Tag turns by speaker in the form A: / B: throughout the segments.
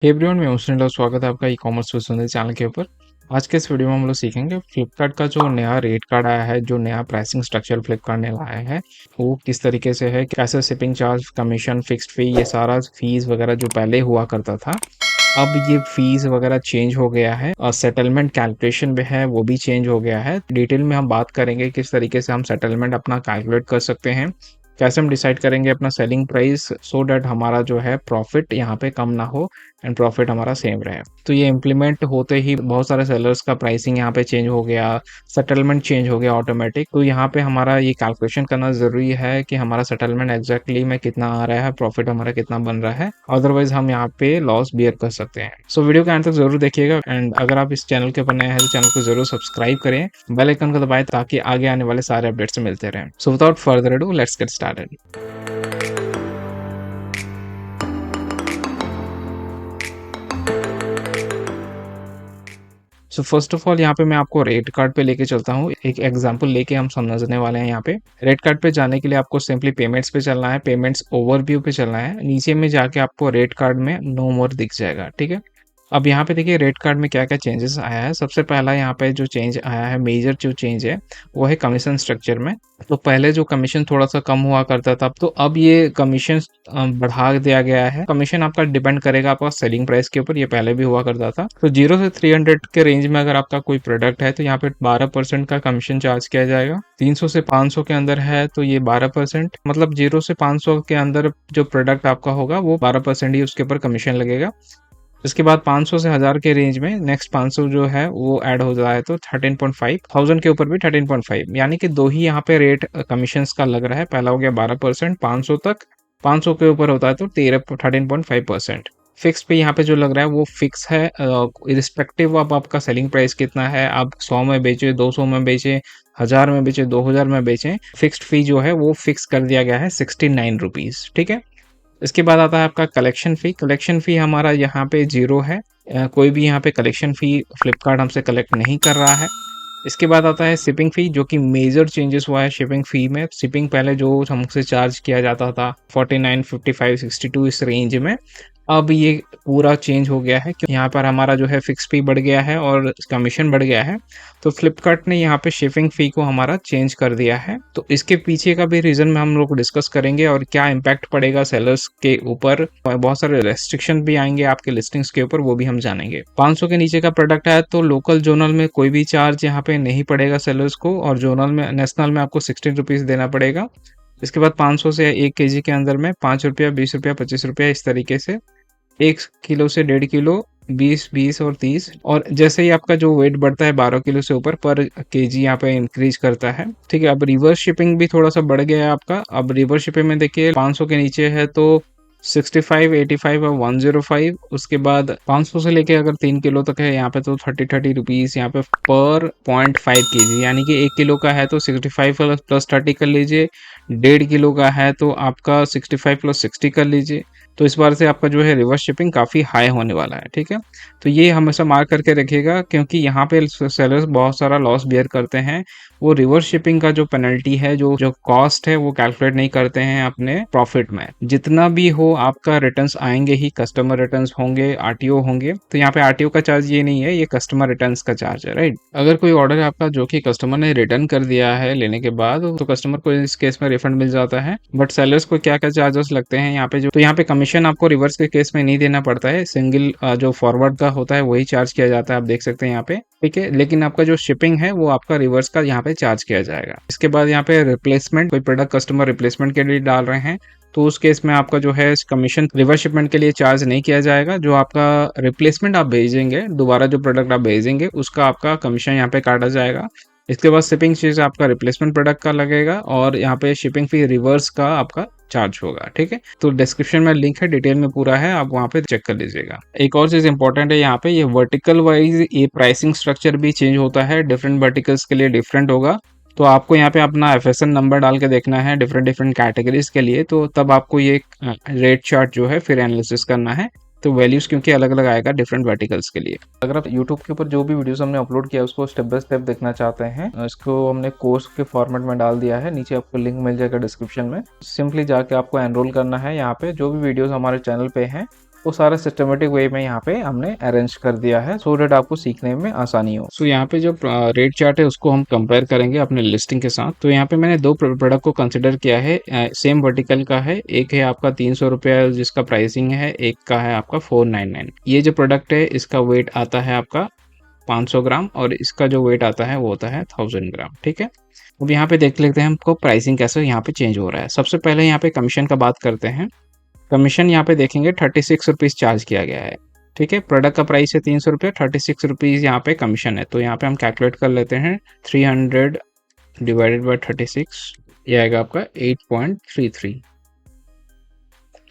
A: Hey everyone, मैं हूं स्वागत है आपका ई कॉमर्स विद सुंदर चैनल के ऊपर। आज के इस वीडियो में हम लोग सीखेंगे फ्लिपकार्ट का जो नया रेट कार्ड आया है, जो नया प्राइसिंग स्ट्रक्चर फ्लिपकार्ट ने लाया है वो किस तरीके से है, कैसे शिपिंग चार्ज, कमीशन, फिक्स्ड फी, ये सारा फीस वगैरह जो पहले हुआ करता था अब ये फीस वगैरह चेंज हो गया है और सेटलमेंट कैलकुलेशन भी है वो भी चेंज हो गया है। डिटेल में हम बात करेंगे किस तरीके से हम सेटलमेंट अपना कैलकुलेट कर सकते हैं, कैसे हम डिसाइड करेंगे अपना सेलिंग प्राइस सो दैट हमारा जो है प्रॉफिट यहाँ पे कम ना हो एंड प्रॉफिट हमारा सेम रहे। तो ये इम्प्लीमेंट होते ही बहुत सारे सेलर्स का प्राइसिंग यहाँ पे चेंज हो गया, सेटलमेंट चेंज हो गया ऑटोमेटिक। तो यहाँ पे हमारा ये कैलकुलेशन करना ज़रूरी है कि हमारा सेटलमेंट एग्जैक्टली में कितना आ रहा है, प्रॉफिट हमारा कितना बन रहा है, अदरवाइज हम यहाँ पे लॉस बियर कर सकते हैं। सो वीडियो के अंत तक जरूर देखिएगा एंड अगर आप इस चैनल के ऊपर नए हैं तो चैनल को जरूर सब्सक्राइब करें, बेल आइकन को दबाएं ताकि आगे आने वाले सारे अपडेट्स मिलते रहें। So without further ado let's get started. So first of all यहाँ पे मैं आपको रेट कार्ड पे लेके चलता हूँ, एक एग्जांपल लेके हम समझने वाले हैं। यहाँ पे रेट कार्ड पे जाने के लिए आपको सिंपली पेमेंट्स पे चलना है, पेमेंट्स ओवरव्यू पे चलना है, नीचे में जाके आपको रेट कार्ड में नो मोर दिख जाएगा। ठीक है, अब यहाँ पे देखिए रेट कार्ड में क्या क्या चेंजेस आया है। सबसे पहला यहाँ पे जो चेंज आया है, मेजर जो चेंज है वो है कमीशन स्ट्रक्चर में। तो पहले जो कमीशन थोड़ा सा कम हुआ करता था, तो अब ये कमीशन बढ़ा दिया गया है। कमीशन आपका डिपेंड करेगा आपका सेलिंग प्राइस के ऊपर, ये पहले भी हुआ करता था। तो 0 से 300 के रेंज में अगर आपका कोई प्रोडक्ट है तो यहाँ पे 12% का कमीशन चार्ज किया जाएगा। 300 से 500 के अंदर है तो ये 12%, मतलब 0 से 500 के अंदर जो प्रोडक्ट आपका होगा वो 12% ही उसके ऊपर कमीशन लगेगा। इसके बाद 500 से 1000 के रेंज में नेक्स्ट 500 जो है वो ऐड हो जाए तो 13.5, 1000 के ऊपर भी 13.5, यानी कि दो ही यहाँ पे रेट कमीशंस का लग रहा है। पहला हो गया 12% 500 तक, 500 के ऊपर होता है तो 13.5%। फिक्स पे यहाँ पे जो लग रहा है वो फिक्स है, इरिस्पेक्टिव ऑफ आपका सेलिंग प्राइस कितना है, आप 100 में बेचे, 200 में बेचे, 1000 में बेचे, 2000 में बेचे, फिक्स्ड फी जो है वो फिक्स कर दिया गया है 69 रुपीज़। ठीक है, इसके बाद आता है आपका कलेक्शन फ़ी। कलेक्शन फ़ी हमारा यहाँ पे 0 है, कोई भी यहाँ पे कलेक्शन फ़ी फ्लिपकार्ट हमसे कलेक्ट नहीं कर रहा है। इसके बाद आता है शिपिंग फ़ी, जो कि मेजर चेंजेस हुआ है शिपिंग फ़ी में। शिपिंग पहले जो हमसे चार्ज किया जाता था 49, 55, 62 इस रेंज में, अब ये पूरा चेंज हो गया है क्योंकि यहाँ पर हमारा जो है फिक्स फ़ी बढ़ गया है और कमीशन बढ़ गया है। तो फ्लिपकार्ट ने यहाँ पे शिपिंग फ़ी को हमारा चेंज कर दिया है। तो इसके पीछे का भी रीज़न में हम लोग डिस्कस करेंगे और क्या इम्पैक्ट पड़ेगा सेलर्स के ऊपर, बहुत सारे रेस्ट्रिक्शन भी आएंगे आपके लिस्टिंग्स के ऊपर, वो भी हम जानेंगे। 500 के नीचे का प्रोडक्ट है तो लोकल जोनल में कोई भी चार्ज यहाँ पे नहीं पड़ेगा सेलर्स को, और जोनल में, नेशनल में आपको 16 रुपीज़ देना पड़ेगा। इसके बाद 500 से 1 केजी के अंदर में 5 रुपया, 20 रुपया, 25 रुपया, इस तरीके से 1 किलो से 1.5 किलो, 20, 20 और 30, और जैसे ही आपका जो वेट बढ़ता है 12 किलो से ऊपर पर केजी यहाँ पे इंक्रीज करता है। ठीक है, अब रिवर्स शिपिंग भी थोड़ा सा बढ़ गया है आपका। अब रिवर्स शिपिंग में देखिए 500 के नीचे है तो 65, 85 और 105। उसके बाद 500 से लेके अगर 3 किलो तक है यहाँ पे तो 30 रुपीज़ यहाँ पे पर 0.5 केजी, यानी कि 1 किलो का है तो 65 प्लस 30 कर लीजिए, 1.5 किलो का है तो आपका 65 प्लस 60 कर लीजिए। तो इस बार से आपका जो है रिवर्स शिपिंग काफ़ी हाई होने वाला है। ठीक है, तो ये हमेशा मार्क करके रखिएगा क्योंकि यहाँ पे सेलर्स बहुत सारा लॉस बियर करते हैं। वो रिवर्स शिपिंग का जो पेनल्टी है, जो जो कॉस्ट है, वो कैलकुलेट नहीं करते हैं अपने प्रॉफिट में। जितना भी हो आपका रिटर्न्स आएंगे ही, कस्टमर रिटर्न्स होंगे, आरटीओ होंगे। तो यहाँ पे आरटीओ का चार्ज ये नहीं है, ये कस्टमर रिटर्न्स का चार्ज है, राइट। अगर कोई ऑर्डर है आपका जो कि कस्टमर ने रिटर्न कर दिया है लेने के बाद, तो कस्टमर को इस केस में रिफंड मिल जाता है। बट सेलर्स को क्या क्या चार्जेस लगते हैं यहाँ पे, जो तो यहाँ पे कमीशन आपको रिवर्स के केस में नहीं देना पड़ता है, सिंगल जो फॉरवर्ड का होता है वही चार्ज किया जाता है, आप देख सकते हैं यहाँ पे। ठीक है, लेकिन आपका जो शिपिंग है वो आपका रिवर्स का यहाँ पे चार्ज किया जाएगा। इसके बाद यहाँ पे रिप्लेसमेंट, कोई प्रोडक्ट कस्टमर रिप्लेसमेंट के लिए डाल रहे हैं तो उस केस में आपका जो है कमीशन रिवर्स शिपमेंट के लिए चार्ज नहीं किया जाएगा। जो आपका रिप्लेसमेंट आप भेजेंगे, दोबारा जो प्रोडक्ट आप भेजेंगे उसका आपका कमीशन यहाँ पे काटा जाएगा। इसके बाद शिपिंग चीज आपका रिप्लेसमेंट प्रोडक्ट का लगेगा और यहाँ पे शिपिंग फी रिवर्स का आपका चार्ज होगा। ठीक है, तो डिस्क्रिप्शन में लिंक है, डिटेल में पूरा है, आप वहाँ पे चेक कर लीजिएगा। एक और चीज इंपॉर्टेंट है यहाँ पे, ये वर्टिकल वाइज ये प्राइसिंग स्ट्रक्चर भी चेंज होता है, डिफरेंट वर्टिकल्स के लिए डिफरेंट होगा। तो आपको यहाँ पे अपना एफएसएन नंबर डाल के देखना है डिफरेंट डिफरेंट कैटेगरीज के लिए, तो तब आपको ये रेट चार्ट जो है फिर एनालिसिस करना है। तो वैल्यूज क्योंकि अलग अलग आएगा डिफरेंट वर्टिकल्स के लिए। अगर आप यूट्यूब के ऊपर जो भी वीडियोस हमने अपलोड किया उसको स्टेप बाय स्टेप देखना चाहते हैं, इसको हमने कोर्स के फॉर्मेट में डाल दिया है, नीचे आपको लिंक मिल जाएगा डिस्क्रिप्शन में। सिंपली जाके आपको एनरोल करना है। यहाँ पे जो भी वीडियोस हमारे चैनल पे हैं वो सारा सिस्टमेटिक वे में यहाँ पे हमने अरेंज कर दिया है सो दैट आपको सीखने में आसानी हो। सो यहाँ पे जो रेट चार्ट है उसको हम कंपेयर करेंगे अपने लिस्टिंग के साथ। तो यहाँ पे मैंने दो प्रोडक्ट को कंसिडर किया है, सेम वर्टिकल का है। एक है आपका 300 रुपया जिसका प्राइसिंग है, एक का है आपका 499। ये जो प्रोडक्ट है इसका वेट आता है आपका 500 ग्राम और इसका जो वेट आता है वो होता है 1000 ग्राम। ठीक है, अब यहाँ पे देख लेते हैं हमको प्राइसिंग कैसे यहाँ पे चेंज हो रहा है। सबसे पहले यहाँ पे कमीशन का बात करते हैं। कमीशन यहाँ पे देखेंगे 36 रुपीज़ चार्ज किया गया है। ठीक है, प्रोडक्ट का प्राइस है 300 रुपये, 36 रुपीज़ यहाँ पे कमीशन है। तो यहाँ पे हम कैलकुलेट कर लेते हैं 300 डिवाइडेड बाई 36, ये आएगा आपका 8.33।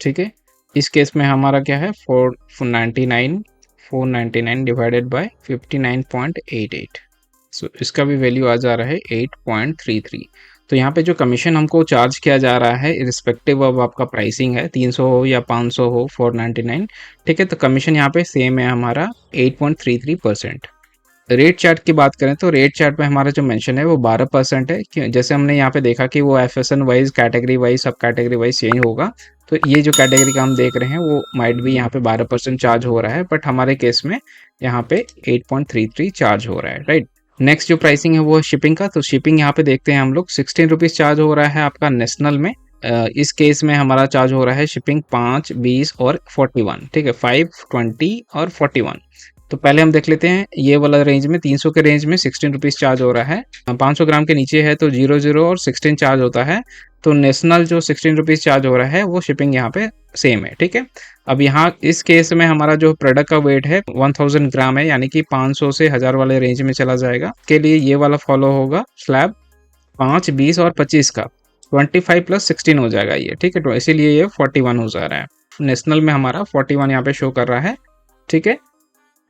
A: ठीक है, इस केस में हमारा क्या है 499 डिवाइडेड बाई 59.88। सो इसका भी वैल्यू आ जा रहा है 8.33। तो यहाँ पे जो कमीशन हमको चार्ज किया जा रहा है इरिस्पेक्टिव ऑफ आपका प्राइसिंग है 300 हो या 500 हो 499। ठीक है, तो कमीशन यहाँ पे सेम है हमारा 8.33%। रेट चार्ट की बात करें तो रेट चार्ट में हमारा जो मेंशन है वो 12% है। जैसे हमने यहाँ पे देखा कि वो एफएसएन वाइज, कैटेगरी वाइज, सब कैटेगरी वाइज चेंज होगा। तो ये जो कैटेगरी का हम देख रहे हैं वो माइट भी यहाँ पे 12% चार्ज हो रहा है, बट हमारे केस में यहाँ पे 8.33 चार्ज हो रहा है, राइट। नेक्स्ट जो प्राइसिंग है वो है शिपिंग का। तो शिपिंग यहाँ पे देखते हैं हम लोग 16 रुपीज़ चार्ज हो रहा है आपका नेशनल में। इस केस में हमारा चार्ज हो रहा है शिपिंग 5, 20 और 41। ठीक है, 5, 20 और 41। तो पहले हम देख लेते हैं ये वाला रेंज में 300 के रेंज में 16 रुपीज़ चार्ज हो रहा है। 500 ग्राम के नीचे है तो 00 और 16 चार्ज होता है। तो नेशनल जो 16 रुपीज़ चार्ज हो रहा है वो शिपिंग यहाँ पे सेम है। ठीक है, अब यहाँ इस केस में हमारा जो प्रोडक्ट का वेट है 1000 ग्राम है, यानी कि 500 से 1000 वाले रेंज में चला जाएगा। के लिए ये वाला फॉलो होगा स्लैब 5, 20 और 25 का 25 प्लस 16 हो जाएगा ये। ठीक है, तो इसीलिए ये 41 हो जा रहा है। नेशनल में हमारा 41 यहाँ पे शो कर रहा है। ठीक है,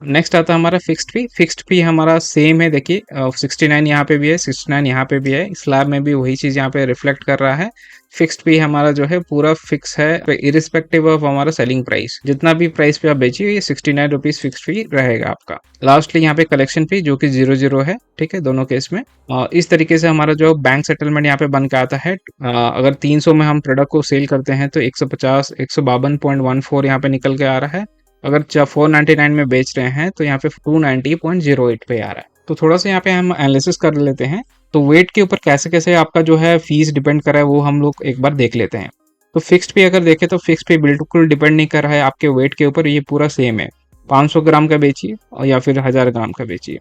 A: नेक्स्ट आता है हमारा फिक्स्ड फी। फिक्स्ड फी हमारा सेम है, देखिए 69 यहाँ पे भी है, 69 यहाँ पे भी है। स्लैब में भी वही चीज़ यहाँ पे रिफ्लेक्ट कर रहा है। फिक्स्ड फी हमारा जो है पूरा फिक्स है इरिस्पेक्टिव ऑफ हमारा सेलिंग प्राइस। जितना भी प्राइस पे आप बेचिए ये 69 रुपीज़ फिक्स्ड फी रहेगा आपका। लास्टली यहाँ पे कलेक्शन फी जो कि 00 है। ठीक है, दोनों केस में इस तरीके से हमारा जो बैंक सेटलमेंट यहाँ पे बन के आता है। अगर 300 में हम प्रोडक्ट को सेल करते हैं तो 150 152.14 यहाँ पे निकल के आ रहा है। अगर 499 में बेच रहे हैं तो यहाँ पे 290.08 पे आ रहा है। तो थोड़ा सा यहाँ पे हम एनालिसिस कर लेते हैं। तो वेट के ऊपर कैसे कैसे आपका जो है फीस डिपेंड कर रहा है वो हम लोग एक बार देख लेते हैं। तो फिक्स्ड पे अगर देखें तो फिक्स्ड पे बिल्कुल डिपेंड नहीं कर रहा है आपके वेट के ऊपर, ये पूरा सेम है। 500 ग्राम का बेचिए और या फिर 1000 ग्राम का बेचिए।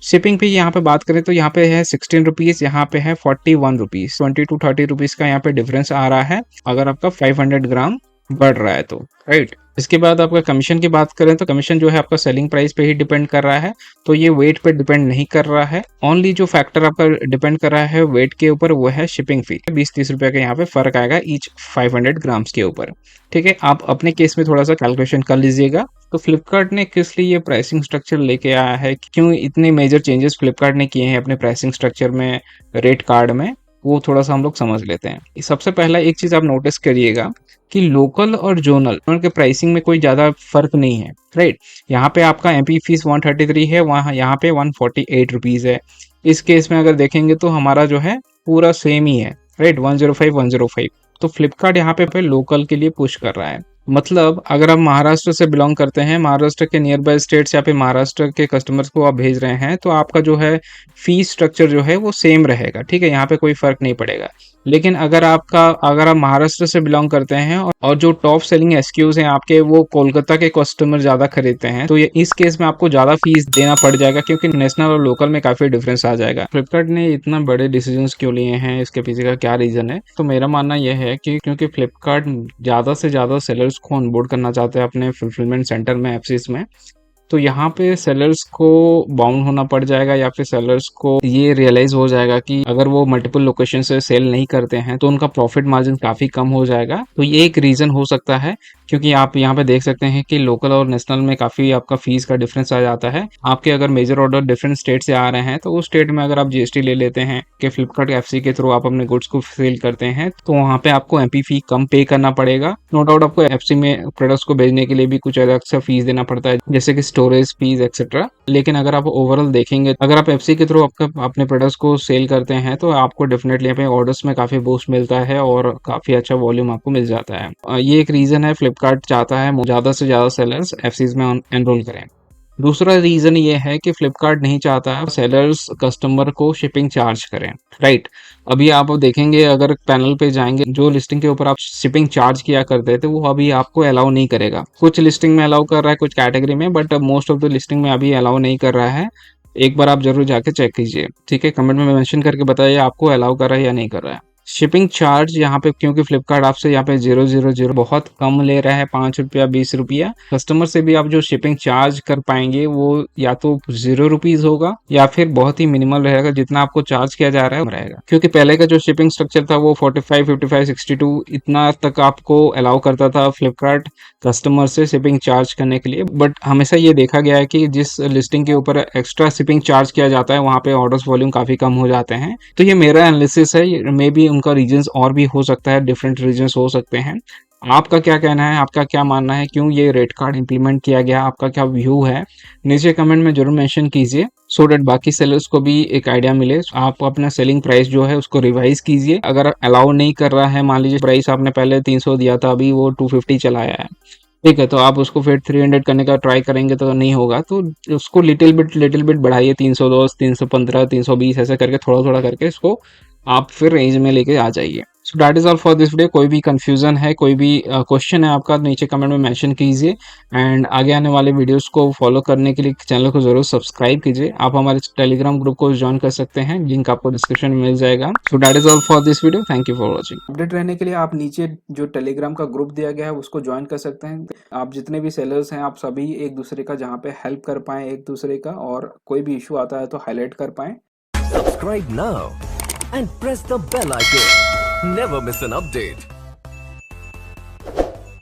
A: शिपिंग पे यहाँ पे बात करें तो यहाँ पे है 16 रुपीज़, यहाँ पे है 41 रुपीज़, 20 to 30 रुपीज़ का यहाँ पे डिफरेंस आ रहा है अगर आपका 500 ग्राम बढ़ रहा है तो, राइट। इसके बाद आपका कमीशन की बात करें तो कमीशन जो है आपका सेलिंग प्राइस पे ही डिपेंड कर रहा है। तो ये वेट पे डिपेंड नहीं कर रहा है। ओनली जो फैक्टर आपका डिपेंड कर रहा है वेट के ऊपर वो है शिपिंग फी। 20-30 रुपए का यहाँ पे फर्क आएगा ईच 500 ग्राम्स के ऊपर। ठीक है, आप अपने केस में थोड़ा सा कैलकुलेशन कर लीजिएगा। तो फ्लिपकार्ट ने किस लिए ये प्राइसिंग स्ट्रक्चर लेके आया है, क्यों इतने मेजर चेंजेस फ्लिपकार्ट ने किए हैं अपने प्राइसिंग स्ट्रक्चर में, रेट कार्ड में, वो थोड़ा सा हम लोग समझ लेते हैं। सबसे पहला एक चीज़ आप नोटिस करिएगा कि लोकल और जोनल के प्राइसिंग में कोई ज़्यादा फर्क नहीं है, राइट। यहाँ पे आपका एमपी फीस 133 है, वहाँ यहाँ पे 148 रुपीज़ है। इस केस में अगर देखेंगे तो हमारा जो है पूरा सेम ही है, राइट, 105। तो फ्लिपकार्ट यहाँ पे लोकल के लिए पुश कर रहा है। मतलब अगर आप महाराष्ट्र से बिलोंग करते हैं, महाराष्ट्र के नियर बाय स्टेट्स या फिर महाराष्ट्र के कस्टमर्स को आप भेज रहे हैं, तो आपका जो है फीस स्ट्रक्चर जो है वो सेम रहेगा। ठीक है, यहाँ पे कोई फर्क नहीं पड़ेगा। लेकिन अगर आप महाराष्ट्र से बिलोंग करते हैं और जो टॉप सेलिंग एसक्यूज हैं आपके वो कोलकाता के कस्टमर ज़्यादा खरीदते हैं, तो ये इस केस में आपको ज़्यादा फीस देना पड़ जाएगा, क्योंकि नेशनल और लोकल में काफ़ी डिफरेंस आ जाएगा। फ्लिपकार्ट ने इतना बड़े डिसीजंस क्यों लिए हैं, इसके पीछे का क्या रीज़न है? तो मेरा मानना यह है कि क्योंकि फ्लिपकार्ट ज़्यादा से ज़्यादा सेलर्स को ऑनबोर्ड करना चाहते हैं अपने फुलफिलमेंट सेंटर में, एफसीस में। तो यहाँ पे सेलर्स को बाउंड होना पड़ जाएगा, या फिर सेलर्स को ये रियलाइज हो जाएगा कि अगर वो मल्टीपल लोकेशन से सेल नहीं करते हैं तो उनका प्रॉफिट मार्जिन काफ़ी कम हो जाएगा। तो ये एक रीज़न हो सकता है, क्योंकि आप यहाँ पे देख सकते हैं कि लोकल और नेशनल में काफ़ी आपका फीस का डिफरेंस आ जाता है। आपके अगर मेजर ऑर्डर डिफरेंट स्टेट से आ रहे हैं तो उस स्टेट में अगर आप जीएसटी ले लेते हैं कि फ्लिपकार्ट एफसी के थ्रू आप अपने गुड्स को सेल करते हैं, तो वहाँ पे आपको एमपी फी कम पे करना पड़ेगा। नो डाउट आपको एफसी में प्रोडक्ट्स को भेजने के लिए भी कुछ अलग सा फीस देना पड़ता है, जैसे कि स्टोरेज फीस एक्सेट्रा। लेकिन अगर आप ओवरऑल देखेंगे, अगर आप एफसी के थ्रू आपका अपने प्रोडक्ट्स को सेल करते हैं तो आपको डेफिनेटली यहाँ पे ऑर्डर्स में काफ़ी बूस्ट मिलता है और काफ़ी अच्छा वॉल्यूम आपको मिल जाता है। ये एक रीज़न है, फ्लिपकार्ट चाहता है ज़्यादा से ज़्यादा सेलर्स एफसीज में एनरोल करें। दूसरा रीज़न ये है कि फ्लिपकार्ट नहीं चाहता है सेलर्स कस्टमर को शिपिंग चार्ज करें, राइट? अभी आप देखेंगे, अगर पैनल पे जाएंगे, जो लिस्टिंग के ऊपर आप शिपिंग चार्ज किया करते थे वो अभी आपको अलाउ नहीं करेगा। कुछ लिस्टिंग में अलाउ कर रहा है, कुछ कैटेगरी में, but most of the listing में अभी अलाउ नहीं कर रहा है। एक बार आप जरूर जाके चेक कीजिए, ठीक है? कमेंट में मेंशन करके बताइए आपको अलाउ कर रहा है या नहीं कर रहा है। शिपिंग चार्ज यहाँ पे, क्योंकि फ्लिपकार्ट आपसे यहाँ पे 000 बहुत कम ले रहा है, 5 रुपया 20 रुपया। कस्टमर से भी आप जो शिपिंग चार्ज कर पाएंगे वो या तो 0 रुपीज होगा या फिर बहुत ही मिनिमल रहेगा, जितना आपको चार्ज किया जा रहा है रहेगा। क्योंकि पहले का जो शिपिंग स्ट्रक्चर था वो 45 55 62 इतना तक आपको अलाउ करता था फ्लिपकार्ट कस्टमर से शिपिंग चार्ज करने के लिए। बट हमेशा ये देखा गया है कि जिस लिस्टिंग के ऊपर एक्स्ट्रा शिपिंग चार्ज किया जाता है वहाँ पे ऑर्डर्स वॉल्यूम काफी कम हो जाते हैं। तो ये मेरा एनालिसिस है, मे बी उनका रीजंस और भी हो सकता है, डिफरेंट रीजंस हो सकते हैं। आपका क्या कहना है, आपका क्या मानना है, क्यों ये रेट कार्ड इंप्लीमेंट किया गया, आपका क्या व्यू है, नीचे कमेंट में जरूर मेंशन कीजिए, सो डेट बाकी सेलर्स को भी एक आइडिया मिले। आप अपना सेलिंग प्राइस जो है उसको रिवाइज कीजिए। अगर अलाउ नहीं कर रहा है, मान लीजिए प्राइस आपने पहले 300 दिया था, अभी वो 250 चलाया है, ठीक है, तो आप उसको फिर 300 करने का ट्राई करेंगे तो नहीं होगा, तो उसको लिटिल बिट बढ़ाइए, 310 315 320 ऐसे करके थोड़ा थोड़ा करके इसको आप फिर रेंज में लेके आ जाइए। So that is all for this video. कोई भी कंफ्यूजन है, कोई भी क्वेश्चन है आपका, नीचे कमेंट में मेंशन कीजिए। एंड आगे आने वाले वीडियोस को फॉलो करने के लिए चैनल को जरूर सब्सक्राइब कीजिए। आप हमारे टेलीग्राम ग्रुप को ज्वाइन कर सकते हैं, लिंक आपको डिस्क्रिप्शन में मिल जाएगा। So that is all for this video, thank you for watching. Update रहने के लिए आप नीचे जो टेलीग्राम का ग्रुप दिया गया है उसको ज्वाइन कर सकते हैं। आप जितने भी सेलर्स हैं आप सभी एक दूसरे का जहाँ पे हेल्प कर पाएं एक दूसरे का, और कोई भी इशू आता है तो हाईलाइट कर पाएं।
B: Subscribe now and press the bell icon. Never miss an update.